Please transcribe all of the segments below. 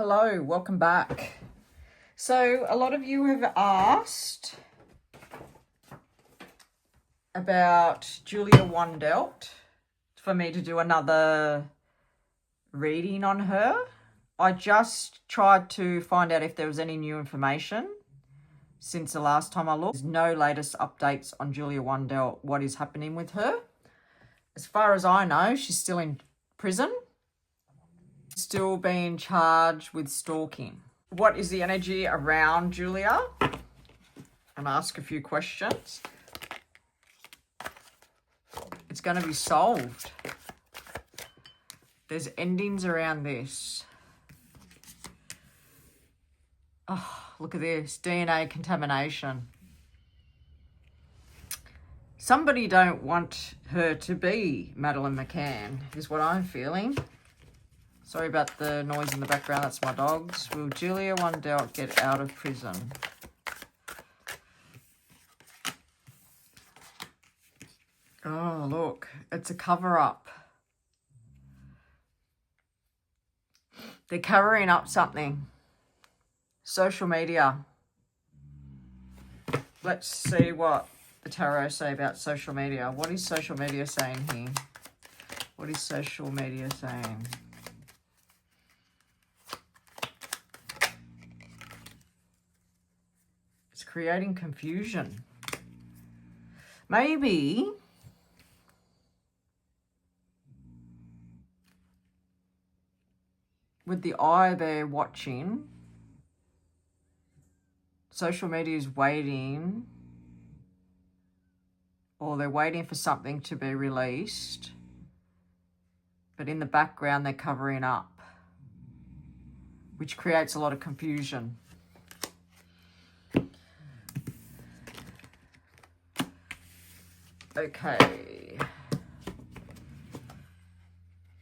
Hello, welcome back. So a lot of you have asked about Julia Wandelt for me to do another reading on her. I just tried to find out if there was any new information since the last time I looked. There's no latest updates on Julia Wandelt, what is happening with her. As far as I know, she's still in prison, still being charged with stalking. What is the energy around Julia? And ask a few questions. It's going to be solved. There's endings around this. Oh, look at this. DNA contamination. Somebody don't want her to be Madeleine McCann, is what I'm feeling. Sorry about the noise in the background. That's my dogs. Will Julia Wandelt get out of prison? Oh, look. It's a cover-up. They're covering up something. Social media. Let's see what the tarot say about social media. What is social media saying here? What is social media saying? It's creating confusion. Maybe with the eye they're watching, social media is waiting, or they're waiting for something to be released, but in the background they're covering up, which creates a lot of confusion. Okay.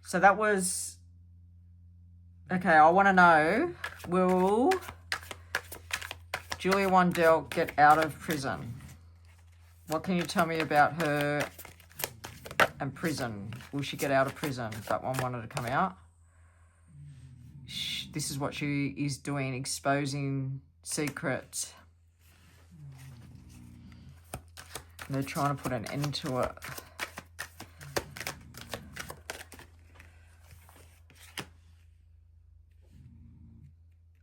So that was... Okay, I want to know, will Julia Wandelt get out of prison? What can you tell me about her and prison? Will she get out of prison? That one wanted to come out. This is what she is doing, exposing secrets. They're trying to put an end to it.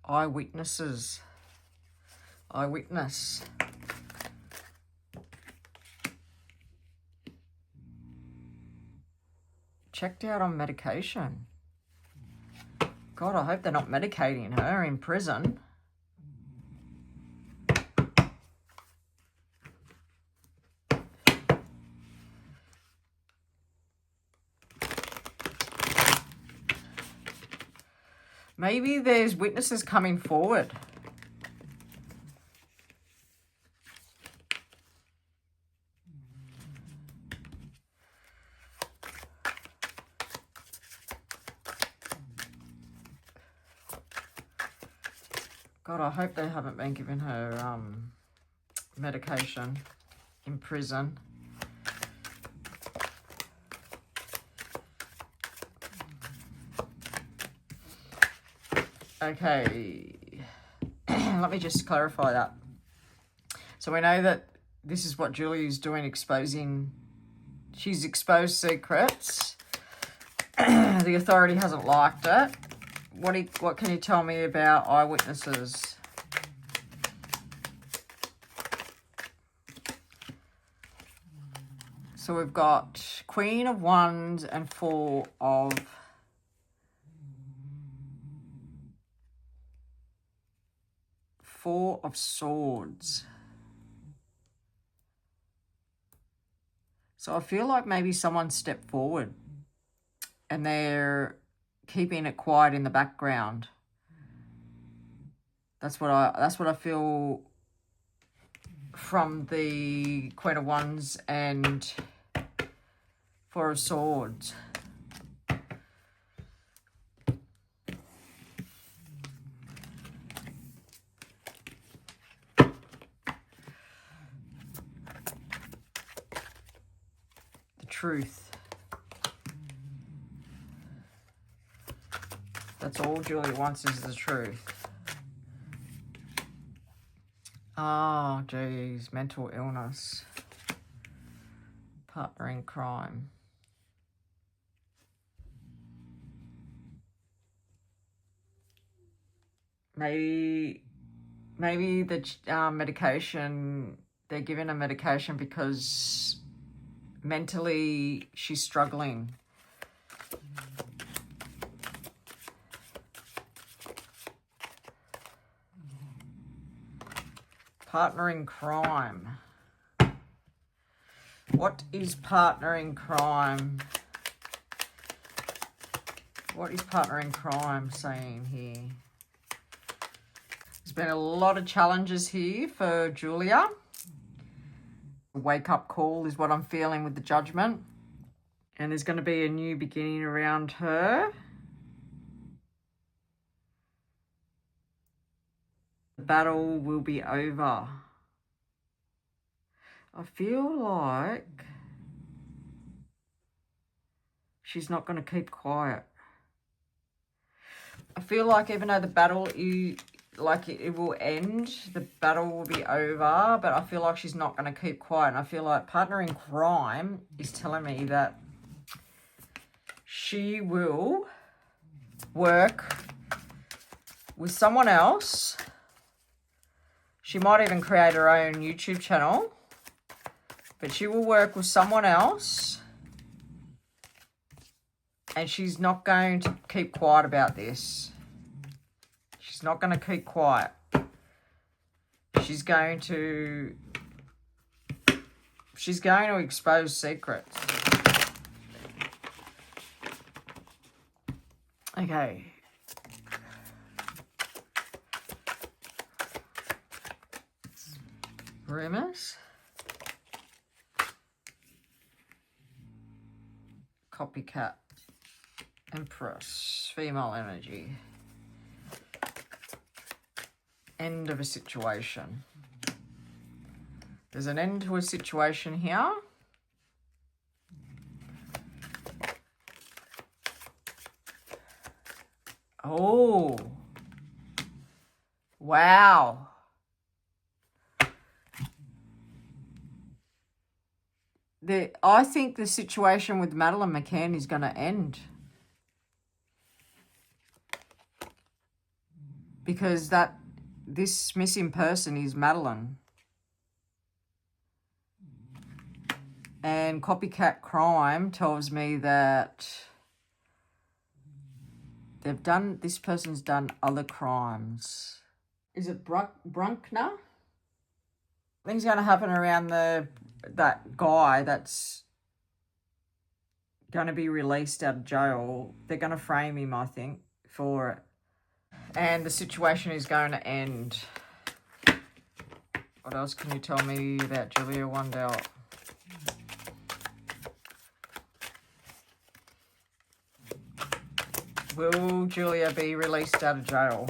Eyewitnesses. Eyewitness. Checked out on medication. God, I hope they're not medicating her in prison. Maybe there's witnesses coming forward. God, I hope they haven't been giving her medication in prison. Okay, let me just clarify that. So we know that this is what Julia's doing, exposing, she's exposed secrets. The authority hasn't liked it. What can you tell me about eyewitnesses? So we've got Queen of Wands and Four of Swords. So I feel like maybe someone stepped forward and they're keeping it quiet in the background. That's what I feel from the Queen of Wands and Four of Swords. The truth. The That's all Julia wants is the truth. Oh, geez. Mental illness. Partner in crime. Maybe the medication, they're giving her medication because mentally she's struggling. Partner in crime. What is partner in crime? What is partner in crime saying here? There's been a lot of challenges here for Julia. A wake-up call is what I'm feeling with the judgment. And there's going to be a new beginning around her. The battle will be over. I feel like she's not going to keep quiet. I feel like even though the battle it will end, the battle will be over, but I feel like she's not going to keep quiet. And I feel like partner in crime is telling me that she will work with someone else. She might even create her own YouTube channel, but she will work with someone else, and she's not going to keep quiet about this. She's not going to keep quiet. She's going to expose secrets. Okay. Rumors. Copycat. Empress. Female energy. End of a situation. There's an end to a situation here. Oh. Wow. I think the situation with Madeline McCann is going to end. Because this missing person is Madeline. And copycat crime tells me that this person's done other crimes. Is it Brunkner? Things going to happen around that guy that's going to be released out of jail. They're going to frame him, I think, for it. And the situation is going to end. What else can you tell me about Julia Wandelt? Will Julia be released out of jail?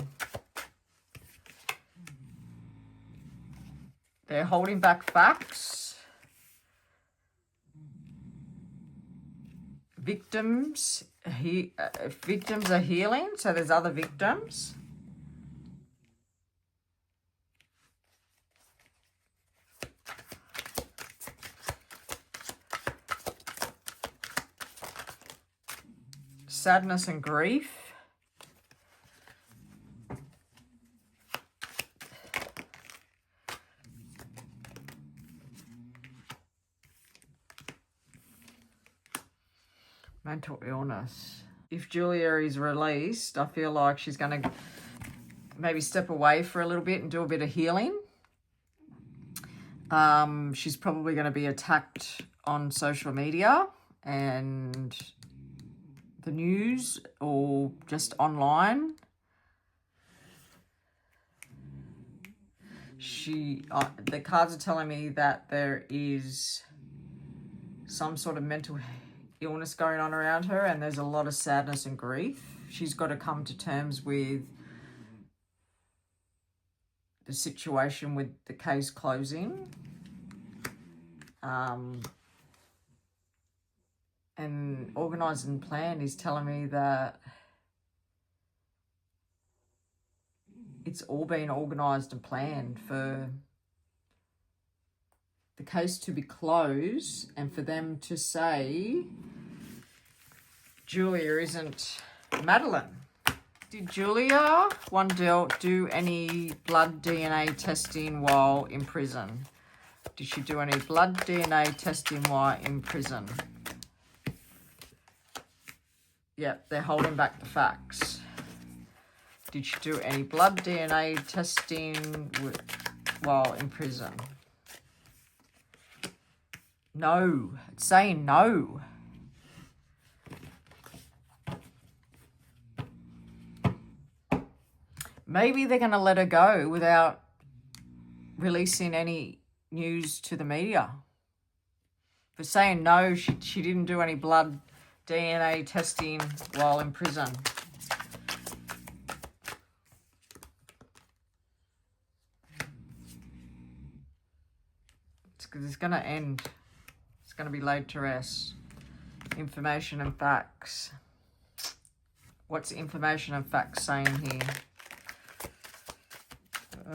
They're holding back facts. Victims are healing, so there's other victims. Sadness and grief. Mental illness. If Julia is released, I feel like she's going to maybe step away for a little bit and do a bit of healing. She's probably going to be attacked on social media and the news or just online. The cards are telling me that there is some sort of mental illness going on around her, and there's a lot of sadness and grief. She's got to come to terms with the situation with the case closing. And Organised and Planned is telling me that it's all been organised and planned for the case to be closed and for them to say Julia isn't Madeline. Did Julia Wandelt do any blood DNA testing while in prison? Did she do any blood DNA testing while in prison? Yep, they're holding back the facts. Did she do any blood DNA testing while in prison? No, it's saying no. Maybe they're going to let her go without releasing any news to the media. For saying no, she didn't do any blood DNA testing while in prison. It's going to end. It's going to be laid to rest. Information and facts. What's information and facts saying here?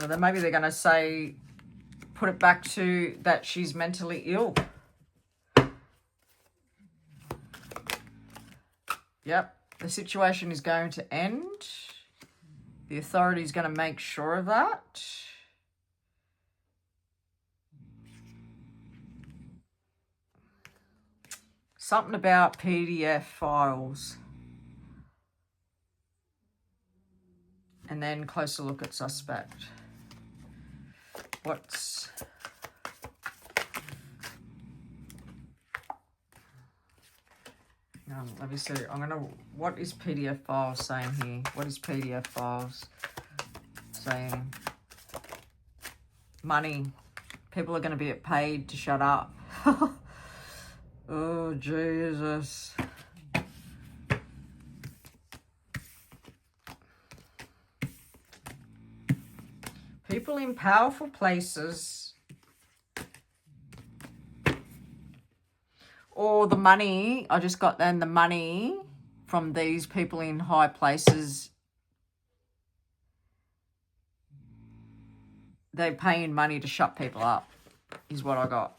Then maybe they're going to say, put it back to that she's mentally ill. Yep, the situation is going to end. The authority is going to make sure of that. Something about PDF files. And then closer look at suspect. What's... let me see. What is PDF files saying here? What is PDF files saying? Money. People are going to be paid to shut up. Oh, Jesus. People in powerful places, or the money, I just got then the money from these people in high places, they're paying money to shut people up, is what I got.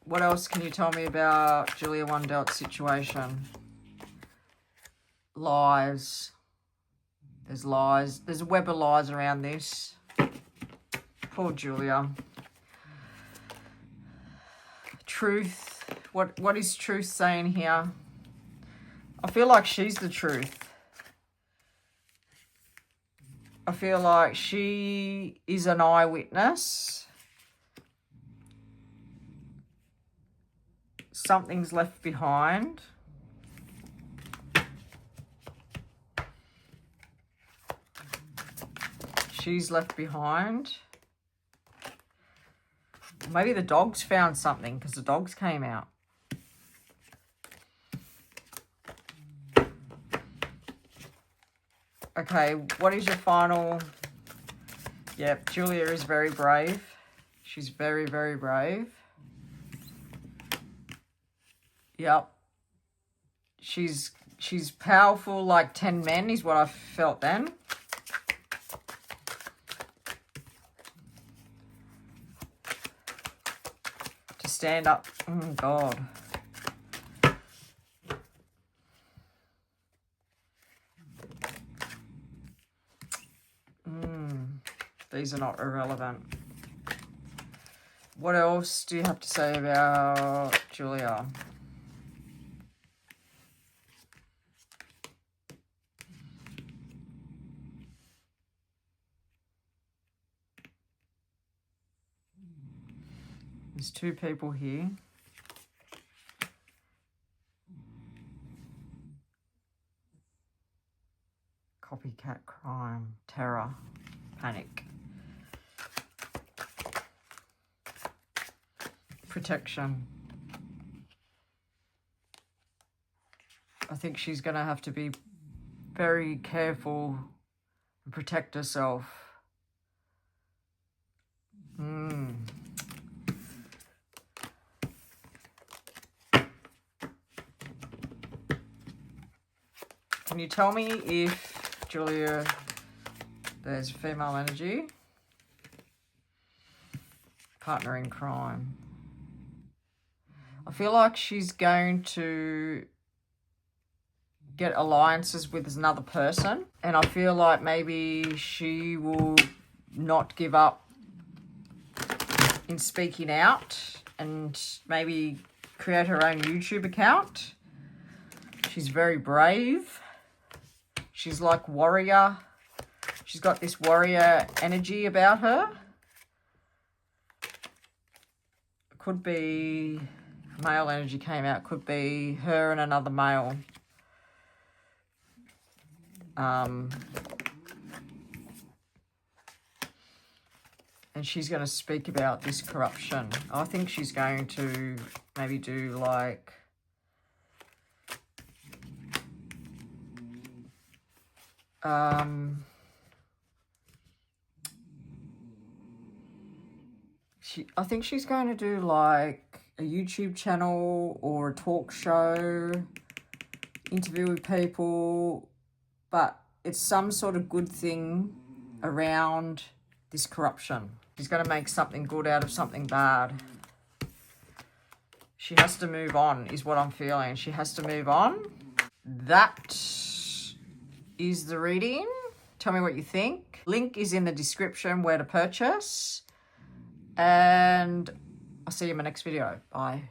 What else can you tell me about Julia Wandelt's situation? Lies. There's lies. There's a web of lies around this. Poor Julia. Truth. What is truth saying here? I feel like she's the truth. I feel like she is an eyewitness. Something's left behind. She's left behind. Maybe the dogs found something because the dogs came out. Okay, what is your final? Yep, Julia is very brave. She's very, very brave. Yep. She's powerful like 10 men is what I felt then. To stand up. Oh, God. These are not irrelevant. What else do you have to say about Julia? There's two people here. Copycat crime, terror, panic. Protection. I think she's going to have to be very careful and protect herself. Can you tell me if Julia, there's female energy, partner in crime. I feel like she's going to get alliances with another person, and I feel like maybe she will not give up in speaking out and maybe create her own YouTube account. She's very brave. She's like warrior. She's got this warrior energy about her. Could be male energy came out. Could be her and another male. And she's going to speak about this corruption. I think she's going to maybe do like I think she's going to do like a YouTube channel or a talk show, interview with people, but it's some sort of good thing around this corruption. She's going to make something good out of something bad. She has to move on, is what I'm feeling. She has to move on. That is the reading. Tell me what you think. Link is in the description where to purchase. And I'll see you in my next video. Bye.